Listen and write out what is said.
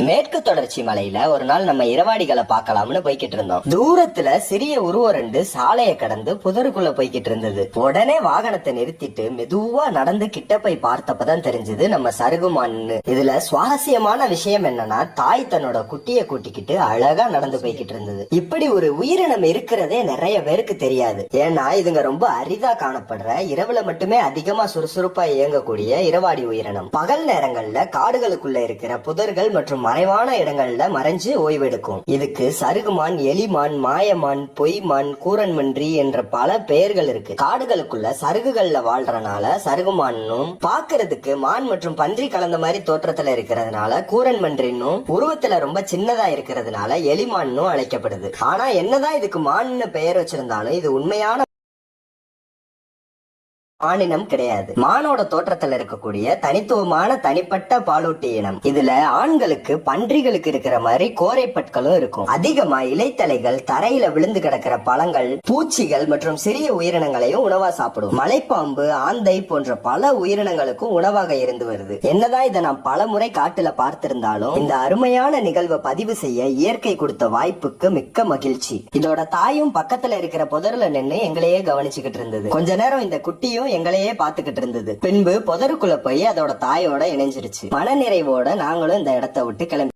மேற்கு தொடர்ச்சி மலையில ஒரு நாள் நம்ம இரவாடிகளை பார்க்கலாம்னு போய்கிட்டு இருந்தோம். தூரத்துல சிறிய உருவம் ரெண்டு சாலையை கடந்து புதருக்குள்ள போய்கிட்டு இருந்தது. உடனே வாகனத்தை நிறுத்திட்டு மெதுவா நடந்து கிட்ட போய் பார்த்தப்பதான் தெரிஞ்சது நம்ம சருகுமான்னு. இதுல சுவாரஸ்யமான விஷயம் என்னன்னா, தாய் தன்னோட குட்டியை கூட்டிக்கிட்டு அழகா நடந்து போய்கிட்டு இருந்தது. இப்படி ஒரு உயிரினம் இருக்கிறதே நிறைய பேருக்கு தெரியாது. ஏன்னா இதுங்க ரொம்ப அரிதா காணப்படுற, இரவுல மட்டுமே அதிகமா சுறுசுறுப்பா இயங்கக்கூடிய இரவாடி உயிரினம். பகல் நேரங்கள்ல காடுகளுக்குள்ள இருக்கிற புதர்கள் மற்றும் மறைவான இடங்கள்ல மறைஞ்சு ஓய்வெடுக்கும். இதுக்கு சருகுமான், எலிமான், மாயமான், பொய்மான், கூரன்மன்றி என்ற பல பெயர்கள் இருக்கு. காடுகளுக்குள்ள சருகுகள்ல வாழ்றனால சருகுமானும், பாக்குறதுக்கு மான் மற்றும் பன்றி கலந்த மாதிரி தோற்றத்துல இருக்கிறதுனால கூரன்மன்றினும், உருவத்துல ரொம்ப சின்னதா இருக்கிறதுனால எலிமான்னு அழைக்கப்படுது. ஆனா என்னதான் இதுக்கு மான்னு பெயர் வச்சிருந்தாலும் இது உண்மையான மானினம் கிடையாது. மானோட தோற்றத்துல இருக்கக்கூடிய தனித்துவமான தனிப்பட்ட பாலூட்டி இனம். இதுல ஆண்களுக்கு பன்றிகளுக்கு இருக்கிற மாதிரி கோரை பற்களும் இருக்கும். அதிகமா இலைத்தலைகள், தரையில விழுந்து கிடக்கிற பழங்கள், பூச்சிகள் மற்றும் சிறிய உயிரினங்களையும் உணவா சாப்பிடும். மலைப்பாம்பு, ஆந்தை போன்ற பல உயிரினங்களுக்கும் உணவாக இருந்து வருது. என்னதான் இதை நான் பல முறை காட்டுல பார்த்திருந்தாலும் இந்த அருமையான நிகழ்வை பதிவு செய்ய இயற்கை கொடுத்த வாய்ப்புக்கு மிக்க மகிழ்ச்சி. இதோட தாயும் பக்கத்துல இருக்கிற புதர்ல நின்று எங்களையே கவனிச்சுக்கிட்டு இருந்தது. கொஞ்ச நேரம் இந்த குட்டியும் எங்களையே பாத்துக்கிட்டு இருந்தது. பின்பு புதருக்குள்ள போய் அதோட தாயோட இணைஞ்சிருச்சு. மன நிறைவோட நாங்களும் இந்த இடத்தை விட்டு கிளம்பி